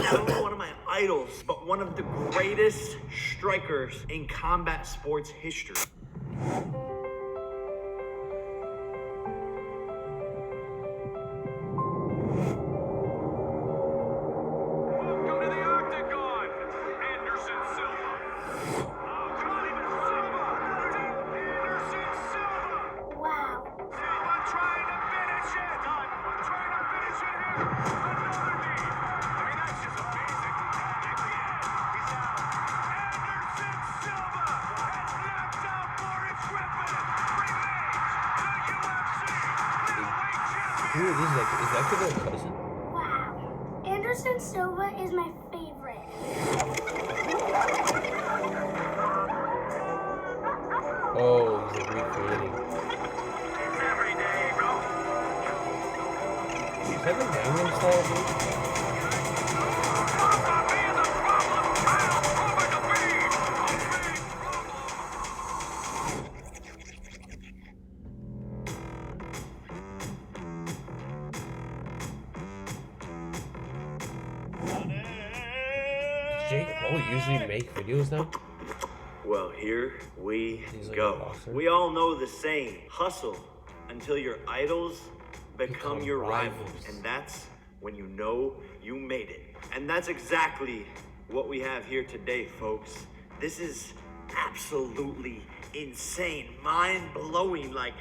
not only one of my idols, but one of the greatest strikers in combat sports history. Welcome to the Octagon, Anderson Silva. Anderson Silva. Wow. Silva trying to finish it. Trying to finish it here. Another knee. I mean, that's just amazing. He's out. Anderson Silva has knocked out Boris Griffin. Remains the UFC middleweight champion. Who is that? Is that their cousin? Wow. Anderson Silva is my favorite. Oh, he's like recreating. It's every day, bro. Is that the Gangnam Style dude? Does Jake Paul usually make videos now? Well, here we He's like a go. boxer. We all know the saying, hustle until your idols become your rivals. rivals. And that's when you know you made it. And that's exactly what we have here today, folks. This is absolutely insane, mind-blowing, like,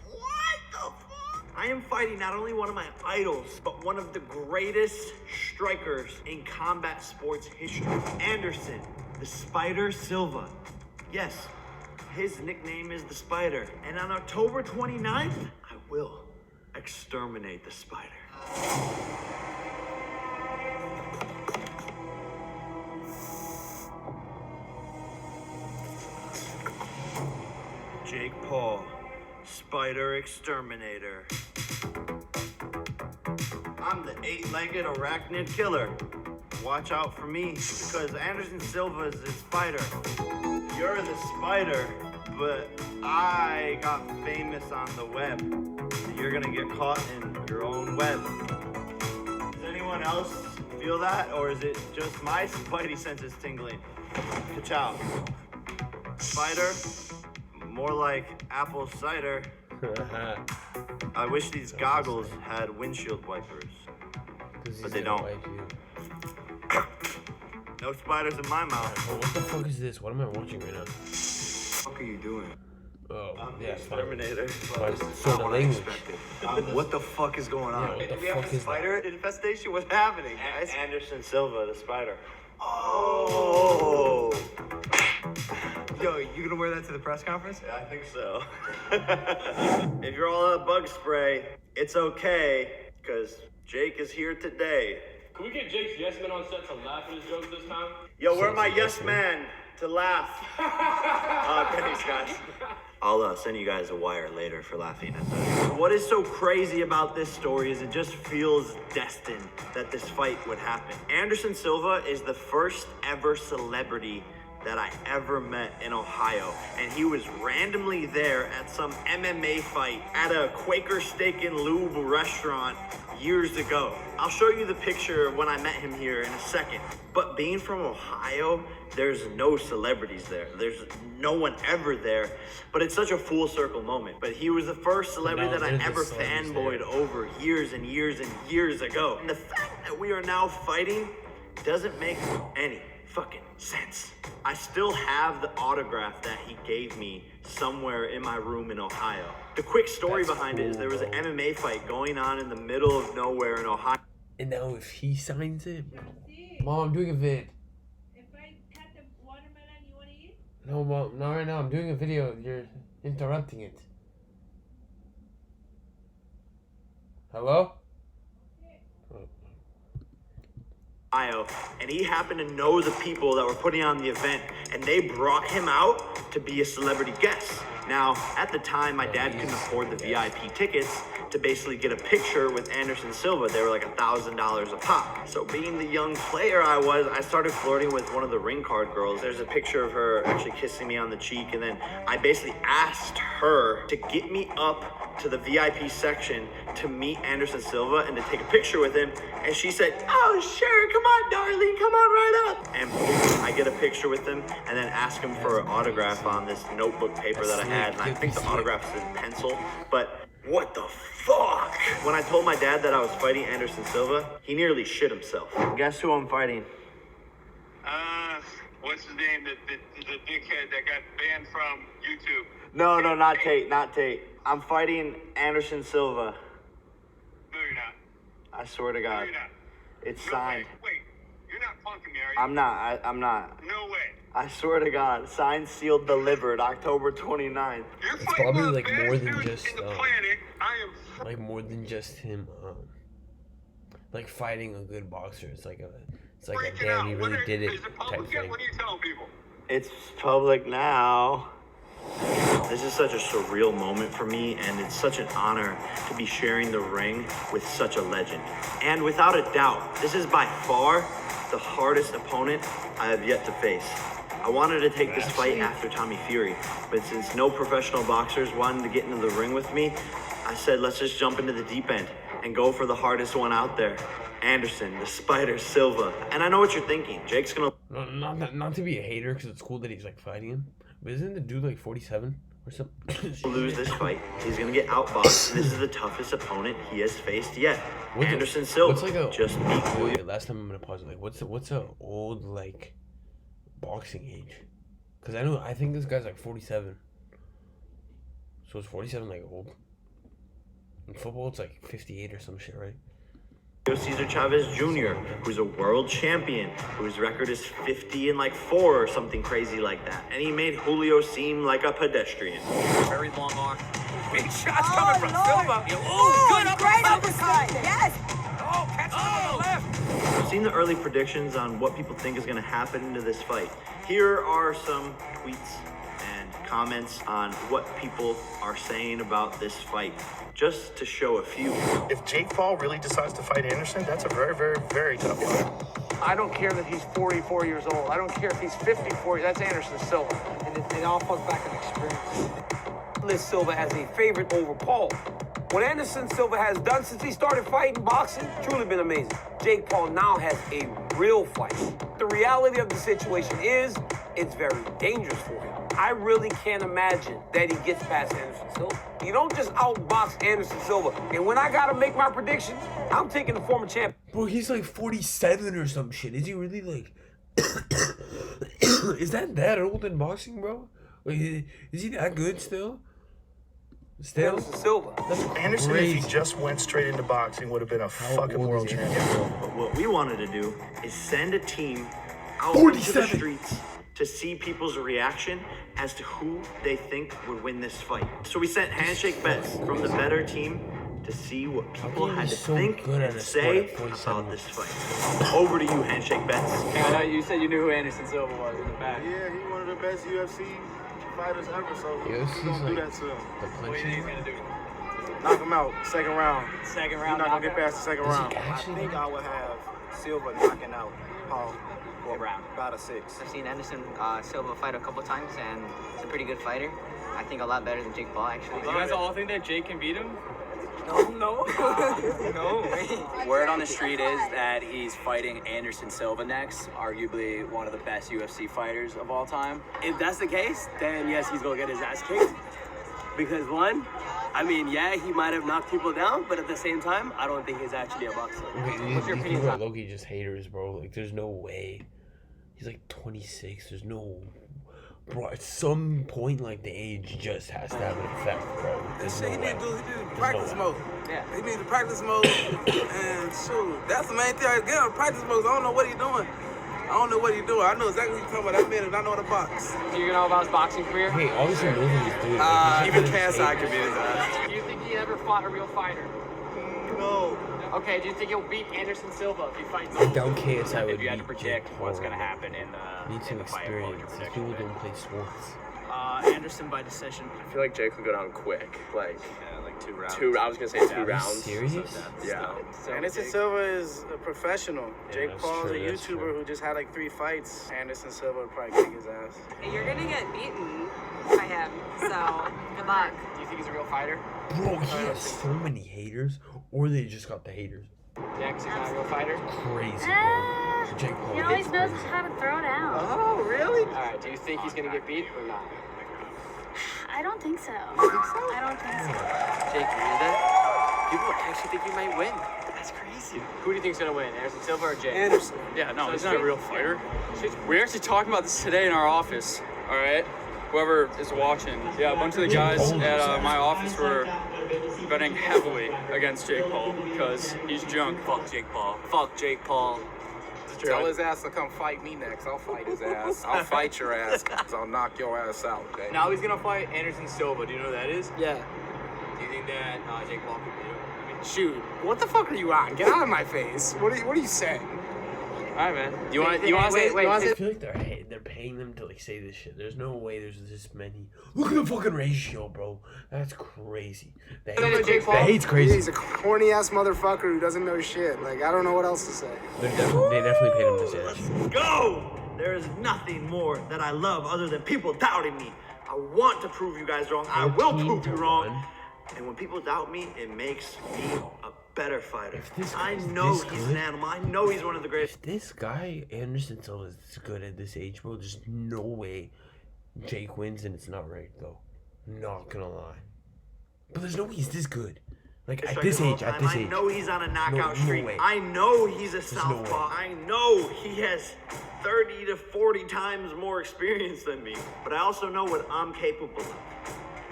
what the fuck? I am fighting not only one of my idols, but one of the greatest strikers in combat sports history, Anderson, the Spider Silva. Yes, his nickname is the Spider. And on October 29th, I will exterminate the Spider. Jake Paul, Spider Exterminator. I'm the eight-legged arachnid killer. Watch out for me, because Anderson Silva is the Spider. You're the Spider, but I got famous on the web. You're gonna get caught in your own web. Does anyone else feel that, or is it just my spidey senses tingling? Ka-chow. Spider, more like apple cider. I wish these goggles had windshield wipers. But they don't. No spiders in my mouth. Oh, what the fuck is this? What am I watching right now? What the fuck are you doing? Oh, I'm yeah, the Exterminator. Fine. So the language. What the fuck is going on? Yeah, what the we have fuck a is spider infestation? What's happening, guys? Anderson Silva, the Spider. Oh! Yo, you gonna wear that to the press conference? Yeah, I think so. If you're all out of bug spray, it's okay, because Jake is here today. Can we get Jake's yes man on set to laugh at his jokes this time? Yo, where my yes man to laugh? Thanks, guys. I'll send you guys a wire later for laughing at that. What is so crazy about this story is it just feels destined that this fight would happen. Anderson Silva is the first ever celebrity that I ever met in Ohio, and he was randomly there at some MMA fight at a Quaker Steak and Lube restaurant years ago. I'll show you the picture when I met him here in a second. But being from Ohio, there's no celebrities there. There's no one ever there, but it's such a full circle moment. But he was the first celebrity that I ever fanboyed over years and years and years ago. And the fact that we are now fighting doesn't make any fucking sense. I still have the autograph that he gave me somewhere in my room in Ohio. The quick story behind it is there was an MMA fight going on in the middle of nowhere in Ohio. And now if he signs it, Mom, I'm doing a vid. If I cut the watermelon, you want to eat? No, Mom, not right now. I'm doing a video. You're interrupting it. Hello? Ohio, and he happened to know the people that were putting on the event, and they brought him out to be a celebrity guest. Now, at the time, my dad couldn't afford the VIP tickets to basically get a picture with Anderson Silva. They were like $1,000 a pop. So being the young player I was, I started flirting with one of the ring card girls. There's a picture of her actually kissing me on the cheek, and then I basically asked her to get me up to the VIP section to meet Anderson Silva and to take a picture with him. And she said, "Oh, sure, come on, darling, come on right up." And boom, I get a picture with him and then ask him for an autograph on this notebook paper that I had. And I think the autograph is in pencil, but what the fuck? When I told my dad that I was fighting Anderson Silva, he nearly shit himself. Guess who I'm fighting? What's his name? The dickhead that got banned from YouTube. No, not Tate, not Tate. I'm fighting Anderson Silva. No, you're not. I swear to No, God. you're not. It's No signed. way. Wait, you're not punking me, are you? I'm not. I'm not. No way. I swear to God. Signed, sealed, delivered. October 29th. You're It's fighting probably one of like the more baddest than dudes just in the planet. I am. like more than just him like fighting a good boxer. It's like a Freaking damn, out. he When really did it is it type public yet? thing. What are you telling people? It's public now. This is such a surreal moment for me, and it's such an honor to be sharing the ring with such a legend. And without a doubt, this is by far the hardest opponent I have yet to face. I wanted to take this fight after Tommy Fury, but since no professional boxers wanted to get into the ring with me, I said, let's just jump into the deep end and go for the hardest one out there. Anderson, the Spider Silva. And I know what you're thinking. Jake's gonna Not to be a hater, because it's cool that he's like fighting him. But isn't the dude like 47 or something? lose this fight. He's gonna get outboxed. This is the toughest opponent he has faced yet. Anderson Silva What's like a just beat Julio. wait, last time I'm gonna pause it. Like, what's a old like boxing age? Because I think this guy's like 47. So it's 47 like old? In football, it's like 58 or some shit, right? Cesar Chavez Jr., who's a world champion, whose record is 50-4 or something crazy like that. And he made Julio seem like a pedestrian. Very long arm. Big shots coming from Silva. Oh, good uppercut. Yes. Oh, catch him on the left. I've seen the early predictions on what people think is going to happen into this fight. Here are some tweets and comments on what people are saying about this fight, just to show a few. If Jake Paul really decides to fight Anderson, that's a very, very, very tough fight. I don't care that he's 44 years old. I don't care if he's 54. That's Anderson Silva. And it all falls back on experience. List Silva as a favorite over Paul. What Anderson Silva has done since he started fighting boxing, truly been amazing. Jake Paul now has a real fight. The reality of the situation is, it's very dangerous for him. I really can't imagine that he gets past Anderson Silva. You don't just outbox Anderson Silva. And when I gotta make my prediction, I'm taking the former champ. Bro, he's like 47 or some shit. Is he really like... Is that old in boxing, bro? Like, is he that good still? Anderson Silva. That's Anderson, if crazy. he just went straight into boxing, would have been a fucking old world is he? champion. But what we wanted to do is send a team out 47. into the streets to see people's reaction as to who they think would win this fight. So we sent handshake bets from the better team to see what people can you had be to so think good at and a sport say at 47? about this fight. Over to you, handshake bets. I know you said you knew who Anderson Silva was in the back. Yeah, he's one of the best UFC fighters ever, so UFC's we're gonna do like that to him. the What do you think he's punching. gonna do? Knock him out, second round. Second You're round not gonna get knockout? past the second Does he round. actually? I would have Silva knocking out Paul for round. about a 6. I've seen Anderson Silva fight a couple times, and he's a pretty good fighter. I think a lot better than Jake Paul, actually. You guys all think that Jake can beat him? No. Word on the street is that he's fighting Anderson Silva next, arguably one of the best UFC fighters of all time. If that's the case, then yes, he's gonna get his ass kicked. Because one, I mean, yeah, he might have knocked people down, but at the same time, I don't think he's actually a boxer. These people are low-key just haters, bro. Like, there's no way. He's like 26. There's no... Bro, at some point, like, the age just has to have an effect, bro. There's no way. Practice no way. mode. Yeah. He needs practice mode. And shoot, that's the main thing. I get on practice mode. I don't know what he's doing. I know exactly what you're talking about. That man, I know how to box. Do you know about his boxing career? Hey, obviously knows what he's doing. Like, Even cancer, I could be his ass. Do you think he ever fought a real fighter? No. Okay, do you think he'll beat Anderson Silva if he fights I doubt KSI would If you had to beat predict Jake what's Paul. going to happen in Need some the fight, what would your experience. These prediction people be? don't play sports. Anderson by decision. I feel like Jake will go down quick. Like, Yeah, like 2 rounds. I was gonna say 2 rounds. Serious? Yeah. Anderson Silva is a professional. Jake that's Paul's true, a that's YouTuber true. who just had like 3 fights. Anderson Silva would probably kick his ass. You're gonna get beaten by him, so good luck. Do you think he's a real fighter? Bro, he has so many haters, or they just got the haters. Yeah, 'cause he's not a real fighter. Crazy, bro. Jake Paul. He always is knows crazy. how to throw down. Oh, really? All right. Do you think he's gonna get beat or not? I don't think so. I don't think so. Jake, you hear that? People actually think you might win. That's crazy. Who do you think's gonna win, Anderson Silva or Jake? Anderson. Yeah, no, So he's it's not a Jake? real fighter. We were actually talking about this today in our office, all right? Whoever is watching. Yeah, a bunch of the guys at my office were betting heavily against Jake Paul because he's junk. Fuck Jake Paul. Fuck Jake Paul. Tell his ass to come fight me next. I'll fight his ass. I'll fight your ass. I'll knock your ass out, okay? Now he's gonna fight Anderson Silva. Do you know who that is? Yeah. Do you think that Jake Paul could beat him? I mean, Shoot. What the fuck are you on? Get out of my face. What are you saying? all right, man. You want to say? wait, You want I to say? feel like they're paying them to like say this shit. There's no way there's this many. Look at the fucking ratio, bro. That's crazy. The hate's crazy. He's a corny ass motherfucker who doesn't know shit. Like, I don't know what else to say. They definitely paid him to say that shit. Let's go! There is nothing more that I love other than people doubting me. I want to prove you guys wrong. I will prove you wrong. And when people doubt me, it makes me a better fighter. I know he's an animal. I know he's one of the greatest. If this guy, Anderson Silva, is this good at this age, bro, there's no way Jake wins and it's not right, though. Not gonna lie. But there's no way he's this good. Like, at this age, I know he's on a knockout No streak. way. I know he's a no southpaw. way. I know he has 30 to 40 times more experience than me. But I also know what I'm capable of.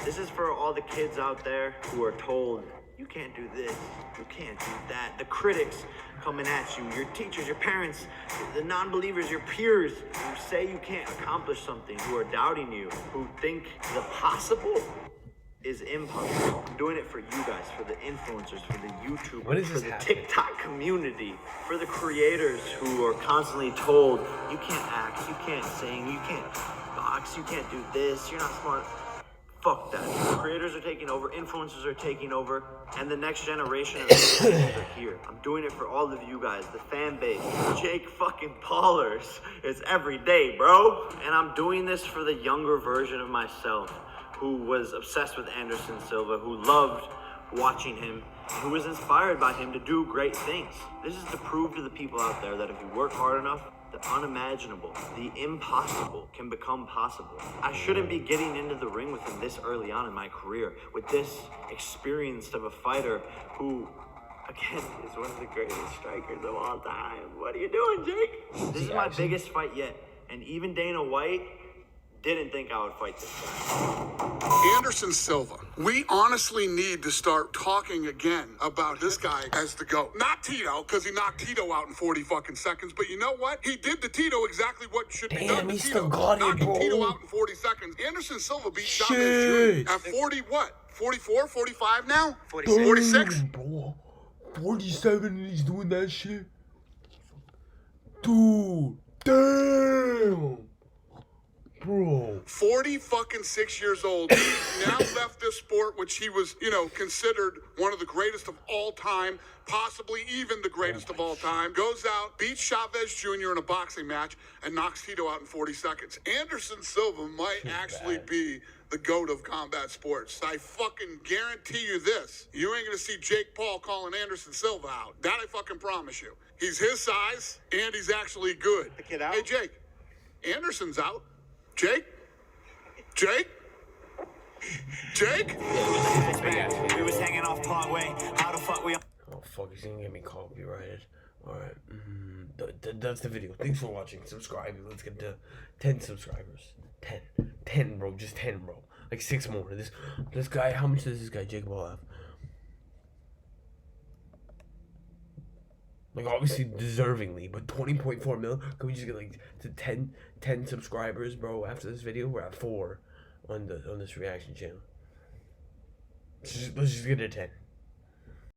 This is for all the kids out there who are told, you can't do this, you can't do that. The critics coming at you, your teachers, your parents, the non-believers, your peers who say you can't accomplish something, who are doubting you, who think the possible is impossible. I'm doing it for you guys, for the influencers, for the YouTubers, When is for this the happening? TikTok community, for the creators who are constantly told, you can't act, you can't sing, you can't box, you can't do this, you're not smart. Fuck that. Creators are taking over, influencers are taking over, and the next generation of influencers are here. I'm doing it for all of you guys, the fan base, Jake fucking Paulers. It's every day, bro. And I'm doing this for the younger version of myself, who was obsessed with Anderson Silva, who loved watching him, who was inspired by him to do great things. This is to prove to the people out there that if you work hard enough, the unimaginable, the impossible can become possible. I shouldn't be getting into the ring with him this early on in my career, with this experienced of a fighter who, again, is one of the greatest strikers of all time. What are you doing, Jake? This is my biggest fight yet, and even Dana White didn't think I would fight this guy. Anderson Silva. We honestly need to start talking again about this guy as the GOAT. Not Tito, because he knocked Tito out in 40 fucking seconds. But you know what? He did to Tito exactly what should be done to he Tito. still got it, knocking bro. Tito out in 40 seconds. Anderson Silva beat Chavez Shit. Jr. at 40 what? 44, 45 now? 46. 46? Bro. 47 and he's doing that shit? Dude. Damn. Bro. 40 fucking 6 years old. He now left this sport, which he was, considered one of the greatest of all time, possibly even the greatest of all time. Goes out, beats Chavez Jr. in a boxing match, and knocks Tito out in 40 seconds. Anderson Silva might actually be the GOAT of combat sports. I fucking guarantee you this. You ain't gonna see Jake Paul calling Anderson Silva out. That I fucking promise you. He's his size, and he's actually good. The kid out? Hey, Jake. Anderson's out. Jake? Jake? Jake? We was hanging off Parkway. How the fuck we... Oh, fuck, he's gonna get me copyrighted. Alright, that's the video. Thanks for watching. Subscribe. Let's get to 10 subscribers. 10, bro. Just 10, bro. Like 6 more. This guy, how much does this guy, Jake Paul, have? Like, obviously, deservingly, but 20.4 mil? Can we just get, like, to 10 subscribers, bro, after this video? We're at 4 on this reaction channel. Let's just get to 10.